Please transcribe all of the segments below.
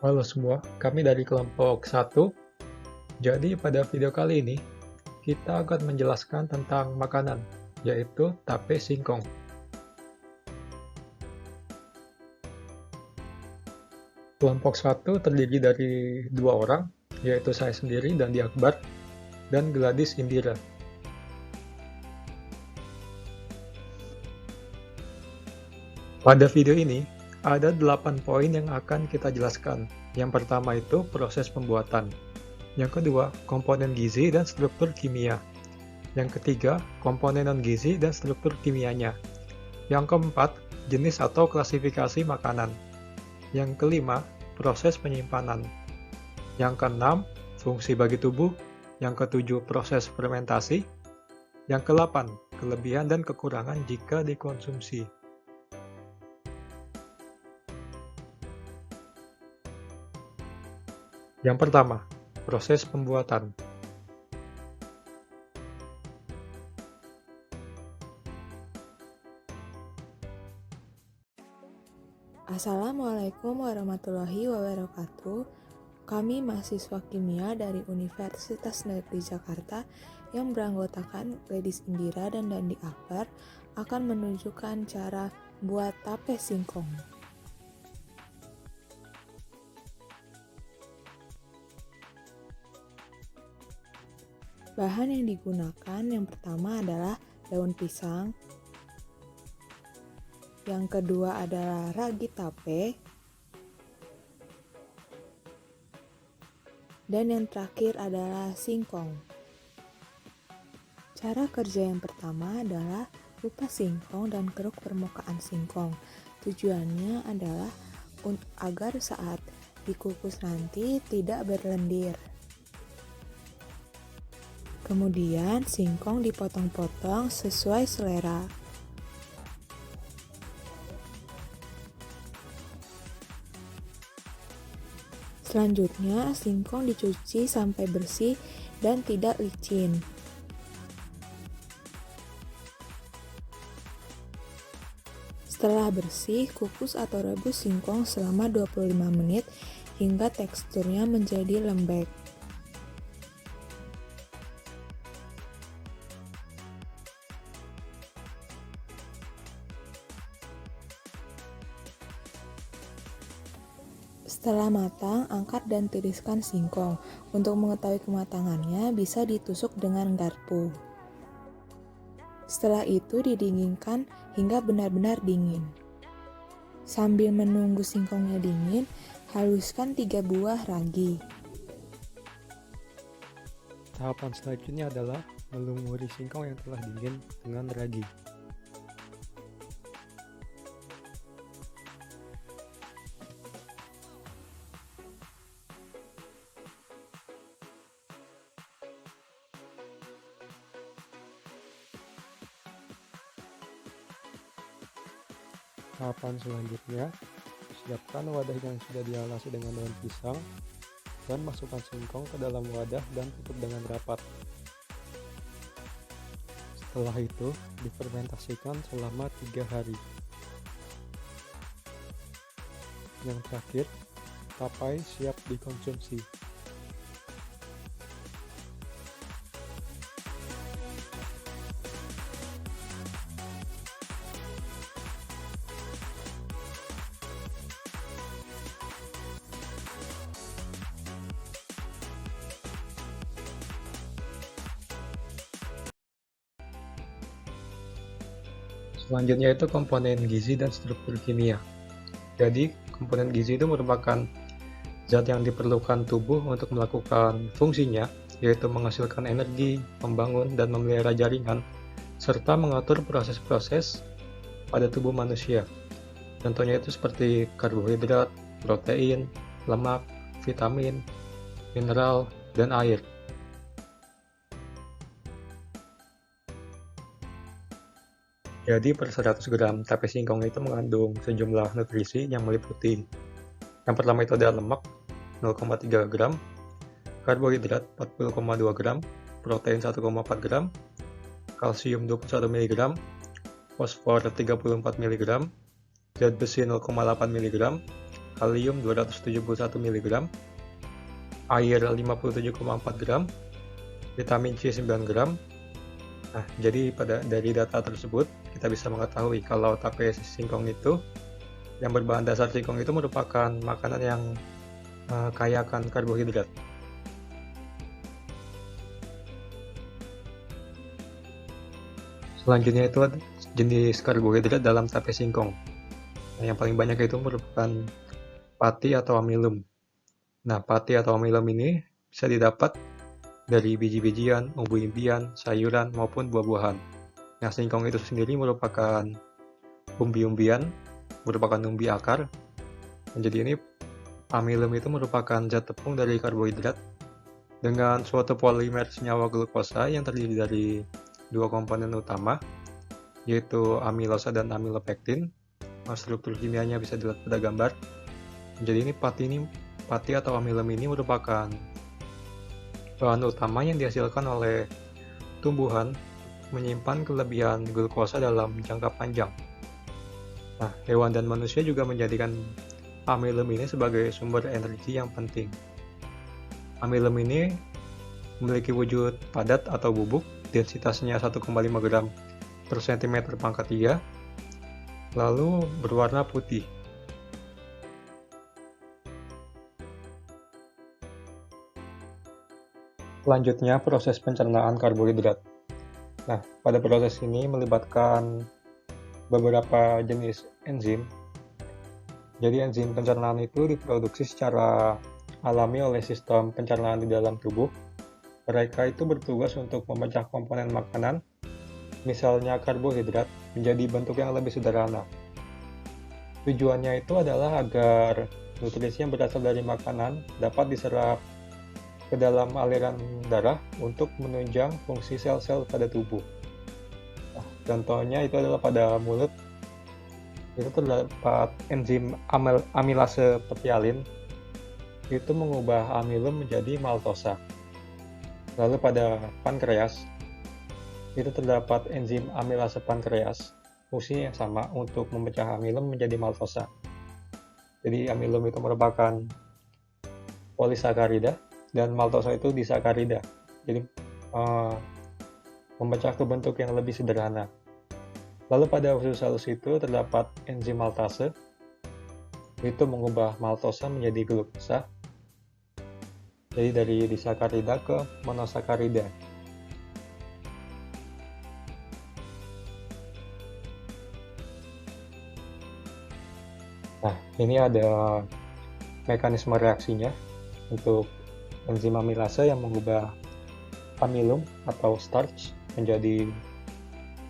Halo semua, kami dari kelompok 1. Jadi pada video kali ini, kita akan menjelaskan tentang makanan, yaitu tape singkong. Kelompok 1 terdiri dari 2 orang, yaitu saya sendiri dan Akbar, dan Gladys Indira. Pada video ini, ada 8 poin yang akan kita jelaskan. Yang pertama itu proses pembuatan. Yang kedua, komponen gizi dan struktur kimia. Yang ketiga, komponen non-gizi dan struktur kimianya. Yang keempat, jenis atau klasifikasi makanan. Yang kelima, proses penyimpanan. Yang keenam, fungsi bagi tubuh. Yang ketujuh, proses fermentasi. Yang kedelapan, kelebihan dan kekurangan jika dikonsumsi. Yang pertama, proses pembuatan. Assalamualaikum warahmatullahi wabarakatuh. Kami mahasiswa kimia dari Universitas Negeri Jakarta yang beranggotakan Gladys Indira dan Dandi Akbar akan menunjukkan cara buat tape singkong. Bahan yang digunakan yang pertama adalah daun pisang, yang kedua adalah ragi tape, dan yang terakhir adalah singkong. Cara kerja yang pertama adalah kupas singkong dan keruk permukaan singkong. Tujuannya adalah agar saat dikukus nanti tidak berlendir. Kemudian singkong dipotong-potong sesuai selera. Selanjutnya, singkong dicuci sampai bersih dan tidak licin. Setelah bersih, kukus atau rebus singkong selama 25 menit hingga teksturnya menjadi lembek. Setelah matang, angkat dan tiriskan singkong. Untuk mengetahui kematangannya, bisa ditusuk dengan garpu. Setelah itu didinginkan hingga benar-benar dingin. Sambil menunggu singkongnya dingin, haluskan 3 buah ragi. Tahapan selanjutnya adalah melumuri singkong yang telah dingin dengan ragi. Tahapan selanjutnya, siapkan wadah yang sudah dialasi dengan daun pisang dan masukkan singkong ke dalam wadah dan tutup dengan rapat. Setelah itu, difermentasikan selama 3 hari. Yang terakhir, tapai siap dikonsumsi. Selanjutnya itu komponen gizi dan struktur kimia. Jadi, komponen gizi itu merupakan zat yang diperlukan tubuh untuk melakukan fungsinya, yaitu menghasilkan energi, membangun dan memelihara jaringan, serta mengatur proses-proses pada tubuh manusia. Contohnya itu seperti karbohidrat, protein, lemak, vitamin, mineral, dan air. Jadi per 100 gram tape singkong itu mengandung sejumlah nutrisi yang meliputi yang pertama itu ada lemak 0,3 gram, karbohidrat 40,2 gram, protein 1,4 gram, kalsium 21 mg, fosfor 34 mg, zat besi 0,8 mg, kalium 271 mg, air 57,4 gram, vitamin C 9 gram. Nah, jadi dari data tersebut kita bisa mengetahui kalau tape singkong itu yang berbahan dasar singkong itu merupakan makanan yang kaya akan karbohidrat. Selanjutnya itu jenis karbohidrat dalam tape singkong. Nah, yang paling banyak itu merupakan pati atau amilum. Nah, pati atau amilum ini bisa didapat dari biji-bijian, umbi-umbian, sayuran, maupun buah-buahan. Nah, singkong itu sendiri merupakan umbi-umbian, merupakan umbi akar. Jadi ini amilum itu merupakan zat tepung dari karbohidrat dengan suatu polimer senyawa glukosa yang terdiri dari dua komponen utama, yaitu amilosa dan amilopektin. Struktur kimianya bisa dilihat pada gambar. Jadi ini pati atau amilum ini merupakan bahan utama yang dihasilkan oleh tumbuhan menyimpan kelebihan glukosa dalam jangka panjang. Nah, hewan dan manusia juga menjadikan amilum ini sebagai sumber energi yang penting. Amilum ini memiliki wujud padat atau bubuk, densitasnya 1,5 gram per cm pangkat 3, lalu berwarna putih. Selanjutnya, proses pencernaan karbohidrat. Nah, pada proses ini melibatkan beberapa jenis enzim. Jadi enzim pencernaan itu diproduksi secara alami oleh sistem pencernaan di dalam tubuh. Mereka itu bertugas untuk memecah komponen makanan, misalnya karbohidrat, menjadi bentuk yang lebih sederhana. Tujuannya itu adalah agar nutrisi yang berasal dari makanan dapat diserap ke dalam aliran darah untuk menunjang fungsi sel-sel pada tubuh. Nah, contohnya itu adalah pada mulut, itu terdapat enzim amilase petialin, itu mengubah amilum menjadi maltosa. Lalu pada pankreas, itu terdapat enzim amilase pankreas, fungsinya yang sama untuk memecah amilum menjadi maltosa. Jadi amilum itu merupakan polisakarida, dan maltosa itu disakarida. Jadi memecah ke bentuk yang lebih sederhana. Lalu pada usus halus itu terdapat enzim maltase, itu mengubah maltosa menjadi glukosa. Jadi dari disakarida ke monosakarida. Nah, ini ada mekanisme reaksinya untuk enzim amilase yang mengubah amilum atau starch menjadi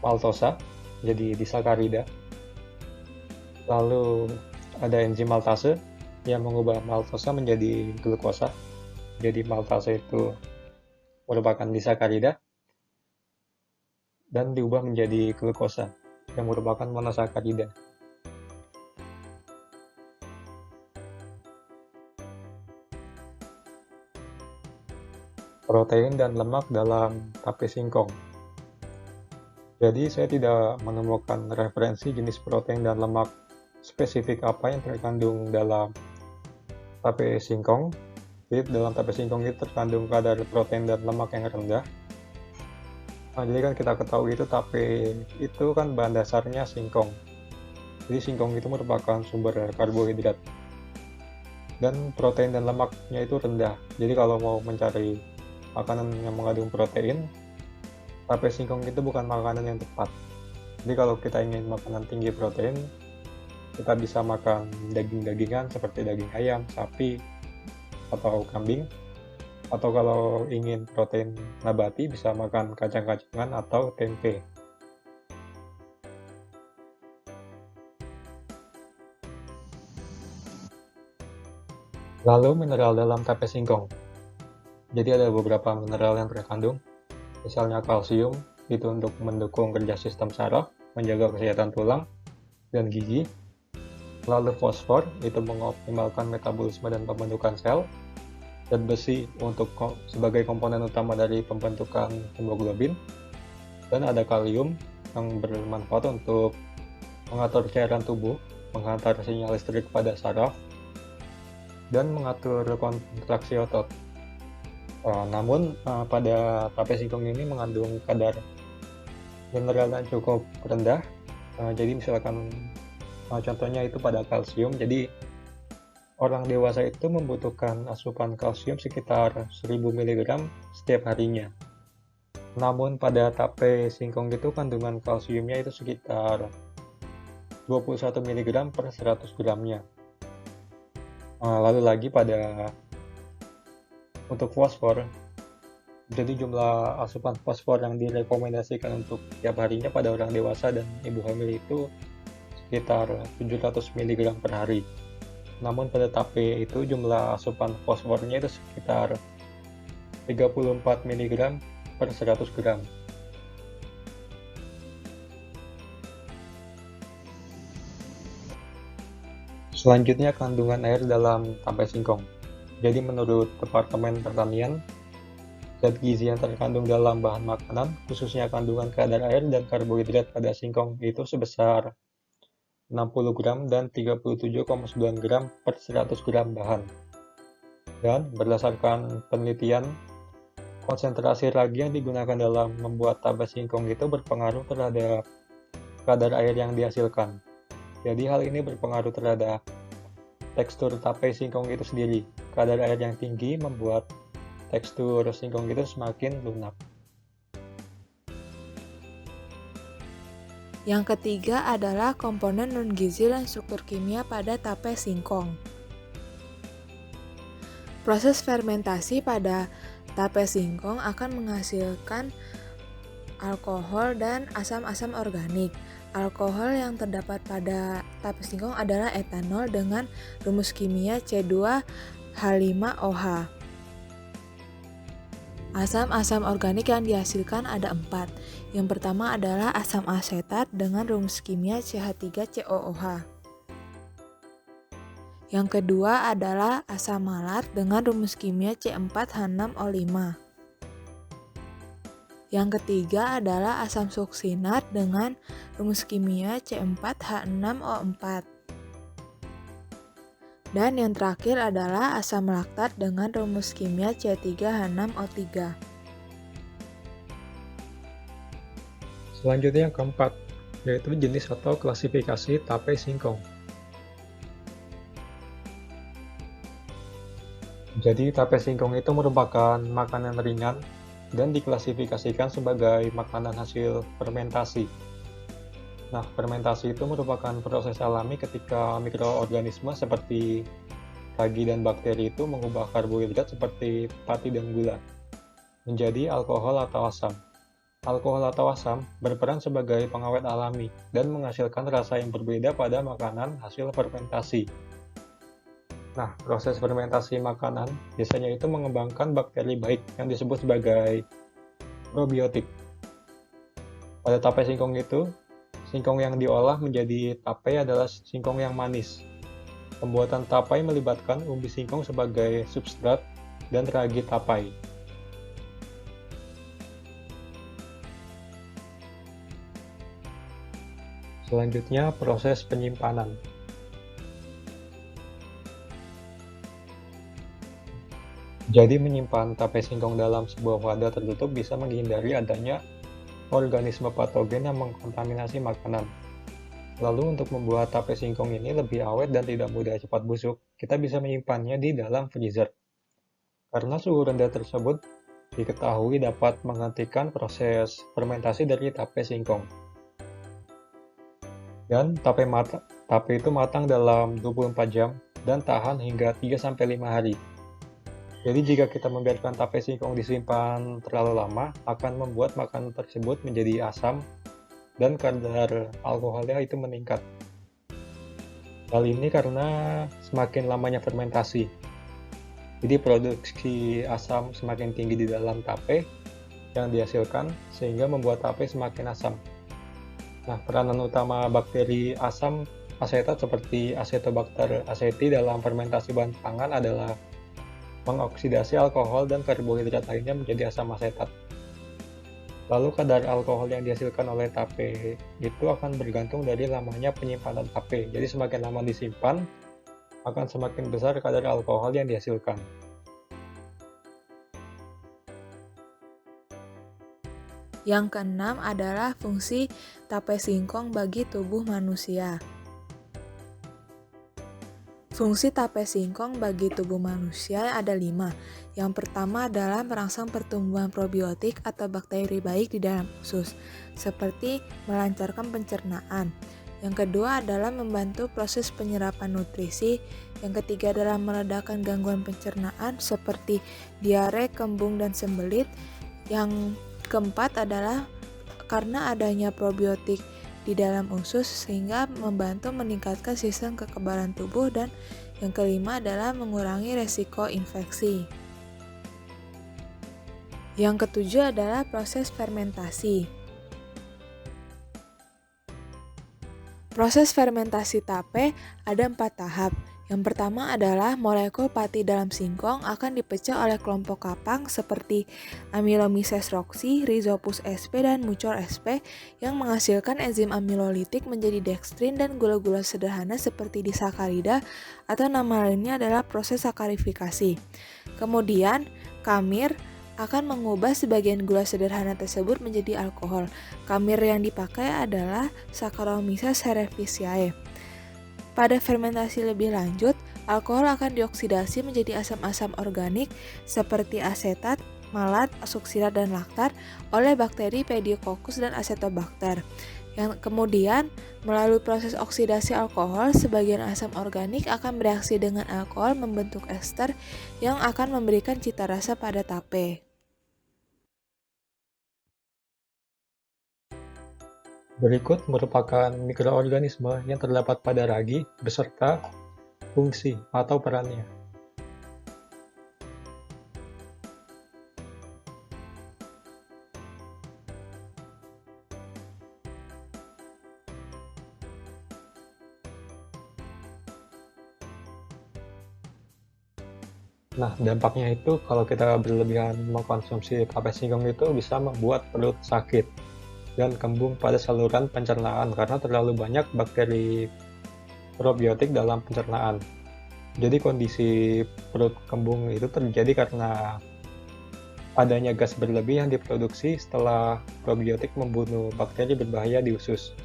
maltosa, jadi disakarida. Lalu ada enzim maltase yang mengubah maltosa menjadi glukosa. Jadi maltase itu merupakan disakarida dan diubah menjadi glukosa yang merupakan monosakarida. Protein dan lemak dalam tape singkong. Jadi saya tidak menemukan referensi jenis protein dan lemak spesifik apa yang terkandung dalam tape singkong. Jadi dalam tape singkong itu terkandung kadar protein dan lemak yang rendah. Nah, jadi kan kita ketahui itu tape itu kan bahan dasarnya singkong. Jadi singkong itu merupakan sumber karbohidrat. Dan protein dan lemaknya itu rendah. Jadi kalau mau mencari makanan yang mengandung protein, tape singkong itu bukan makanan yang tepat. Jadi kalau kita ingin makanan tinggi protein, kita bisa makan daging-dagingan seperti daging ayam, sapi, atau kambing. Atau kalau ingin protein nabati, bisa makan kacang-kacangan atau tempe. Lalu mineral dalam tape singkong. Jadi ada beberapa mineral yang terkandung, misalnya kalsium, itu untuk mendukung kerja sistem saraf, menjaga kesehatan tulang dan gigi. Lalu fosfor, itu mengoptimalkan metabolisme dan pembentukan sel. Dan besi untuk sebagai komponen utama dari pembentukan hemoglobin. Dan ada kalium yang bermanfaat untuk mengatur cairan tubuh, menghantar sinyal listrik pada saraf, dan mengatur kontraksi otot. Namun pada tape singkong ini mengandung kadar mineral yang cukup rendah. Jadi misalkan contohnya itu pada kalsium. Jadi orang dewasa itu membutuhkan asupan kalsium sekitar 1000 mg setiap harinya. Namun pada tape singkong itu kandungan kalsiumnya itu sekitar 21 mg per 100 gramnya. Lalu lagi untuk fosfor, jadi jumlah asupan fosfor yang direkomendasikan untuk tiap harinya pada orang dewasa dan ibu hamil itu sekitar 700 mg per hari. Namun pada tape itu jumlah asupan fosfornya itu sekitar 34 mg per 100 gram. Selanjutnya kandungan air dalam tape singkong. Jadi menurut Departemen Pertanian, zat gizi yang terkandung dalam bahan makanan, khususnya kandungan kadar air dan karbohidrat pada singkong itu sebesar 60 gram dan 37,9 gram per 100 gram bahan. Dan berdasarkan penelitian, konsentrasi ragi yang digunakan dalam membuat tape singkong itu berpengaruh terhadap kadar air yang dihasilkan. Jadi hal ini berpengaruh terhadap tekstur tape singkong itu sendiri. Kadar air yang tinggi membuat tekstur singkong itu semakin lunak. Yang ketiga adalah komponen non-gizi dan struktur kimia pada tape singkong. Proses fermentasi pada tape singkong akan menghasilkan alkohol dan asam-asam organik. Alkohol yang terdapat pada tape singkong adalah etanol dengan rumus kimia C2H5OH. Asam-asam organik yang dihasilkan ada 4. Yang pertama adalah asam asetat dengan rumus kimia CH3COOH. Yang kedua adalah asam malat dengan rumus kimia C4H6O5. Yang ketiga adalah asam suksinat dengan rumus kimia C4H6O4. Dan yang terakhir adalah asam laktat dengan rumus kimia C3H6O3. Selanjutnya yang keempat, yaitu jenis atau klasifikasi tape singkong. Jadi tape singkong itu merupakan makanan ringan dan diklasifikasikan sebagai makanan hasil fermentasi. Nah, fermentasi itu merupakan proses alami ketika mikroorganisme seperti ragi dan bakteri itu mengubah karbohidrat seperti pati dan gula menjadi alkohol atau asam. Alkohol atau asam berperan sebagai pengawet alami dan menghasilkan rasa yang berbeda pada makanan hasil fermentasi. Nah, proses fermentasi makanan biasanya itu mengembangkan bakteri baik yang disebut sebagai probiotik. Pada tape singkong itu, singkong yang diolah menjadi tape adalah singkong yang manis. Pembuatan tapai melibatkan umbi singkong sebagai substrat dan ragi tapai. Selanjutnya, proses penyimpanan. Jadi menyimpan tape singkong dalam sebuah wadah tertutup bisa menghindari adanya organisme patogen yang mengkontaminasi makanan. Lalu untuk membuat tape singkong ini lebih awet dan tidak mudah cepat busuk, kita bisa menyimpannya di dalam freezer. Karena suhu rendah tersebut diketahui dapat menghentikan proses fermentasi dari tape singkong. Dan tape itu matang dalam 24 jam dan tahan hingga 3-5 hari. Jadi jika kita membiarkan tape singkong disimpan terlalu lama, akan membuat makanan tersebut menjadi asam dan kadar alkoholnya itu meningkat. Hal ini karena semakin lamanya fermentasi. Jadi produksi asam semakin tinggi di dalam tape yang dihasilkan sehingga membuat tape semakin asam. Nah, peranan utama bakteri asam asetat seperti Acetobacter aceti dalam fermentasi bahan pangan adalah mengoksidasi alkohol dan karbohidrat lainnya menjadi asam asetat. Lalu kadar alkohol yang dihasilkan oleh tape itu akan bergantung dari lamanya penyimpanan tape. Jadi semakin lama disimpan, akan semakin besar kadar alkohol yang dihasilkan. Yang keenam adalah fungsi tape singkong bagi tubuh manusia. Fungsi tape singkong bagi tubuh manusia ada 5. Yang pertama adalah merangsang pertumbuhan probiotik atau bakteri baik di dalam usus, seperti melancarkan pencernaan. Yang kedua adalah membantu proses penyerapan nutrisi. Yang ketiga adalah meredakan gangguan pencernaan seperti diare, kembung, dan sembelit. Yang keempat adalah karena adanya probiotik di dalam usus sehingga membantu meningkatkan sistem kekebalan tubuh, dan yang kelima adalah mengurangi resiko infeksi. Yang ketujuh adalah proses fermentasi. Proses fermentasi tape ada 4 tahap. Yang pertama adalah molekul pati dalam singkong akan dipecah oleh kelompok kapang seperti Amylomyces roxy, Rhizopus sp, dan Mucor sp yang menghasilkan enzim amilolitik menjadi dekstrin dan gula-gula sederhana seperti disakarida, atau nama lainnya adalah proses sakarifikasi. Kemudian, kamir akan mengubah sebagian gula sederhana tersebut menjadi alkohol. Kamir yang dipakai adalah Saccharomyces cerevisiae. Pada fermentasi lebih lanjut, alkohol akan dioksidasi menjadi asam-asam organik seperti asetat, malat, suksirat, dan laktat oleh bakteri Pediococcus dan Acetobacter. Yang kemudian, melalui proses oksidasi alkohol, sebagian asam organik akan bereaksi dengan alkohol membentuk ester yang akan memberikan cita rasa pada tape. Berikut merupakan mikroorganisme yang terdapat pada ragi beserta fungsi atau perannya. Nah, dampaknya itu kalau kita berlebihan mengkonsumsi tape singkong itu bisa membuat perut sakit dan kembung pada saluran pencernaan karena terlalu banyak bakteri probiotik dalam pencernaan. Jadi kondisi perut kembung itu terjadi karena adanya gas berlebih yang diproduksi setelah probiotik membunuh bakteri berbahaya di usus.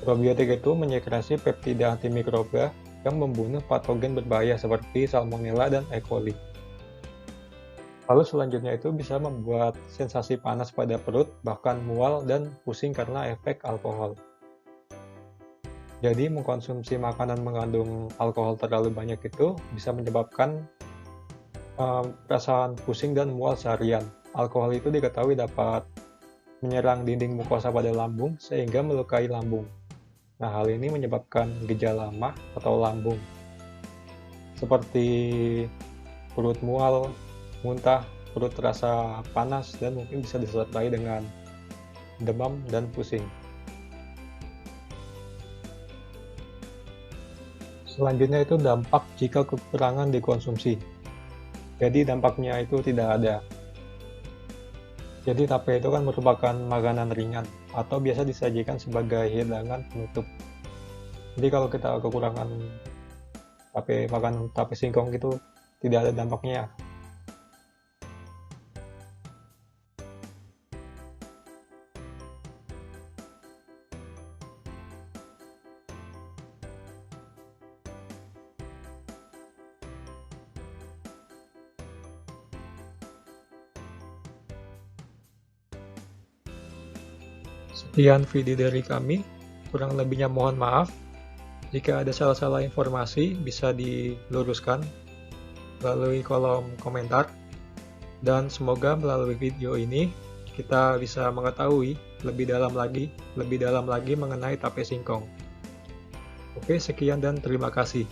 Probiotik itu menyekresi peptida antimikroba yang membunuh patogen berbahaya seperti Salmonella dan E. coli. Lalu selanjutnya itu bisa membuat sensasi panas pada perut, bahkan mual dan pusing karena efek alkohol. Jadi mengkonsumsi makanan mengandung alkohol terlalu banyak itu bisa menyebabkan perasaan pusing dan mual seharian. Alkohol itu diketahui dapat menyerang dinding mukosa pada lambung sehingga melukai lambung. Nah, hal ini menyebabkan gejala MAH atau lambung, seperti perut mual, muntah, perut terasa panas, dan mungkin bisa disertai dengan demam dan pusing. Selanjutnya itu dampak jika kekurangan dikonsumsi. Jadi dampaknya itu tidak ada. Jadi tape itu kan merupakan makanan ringan atau biasa disajikan sebagai hidangan penutup. Jadi kalau kita kekurangan makan tape singkong itu tidak ada dampaknya. Sekian video dari kami, kurang lebihnya mohon maaf. Jika ada salah-salah informasi bisa diluruskan melalui kolom komentar. Dan semoga melalui video ini kita bisa mengetahui lebih dalam lagi mengenai tape singkong. Oke, sekian dan terima kasih.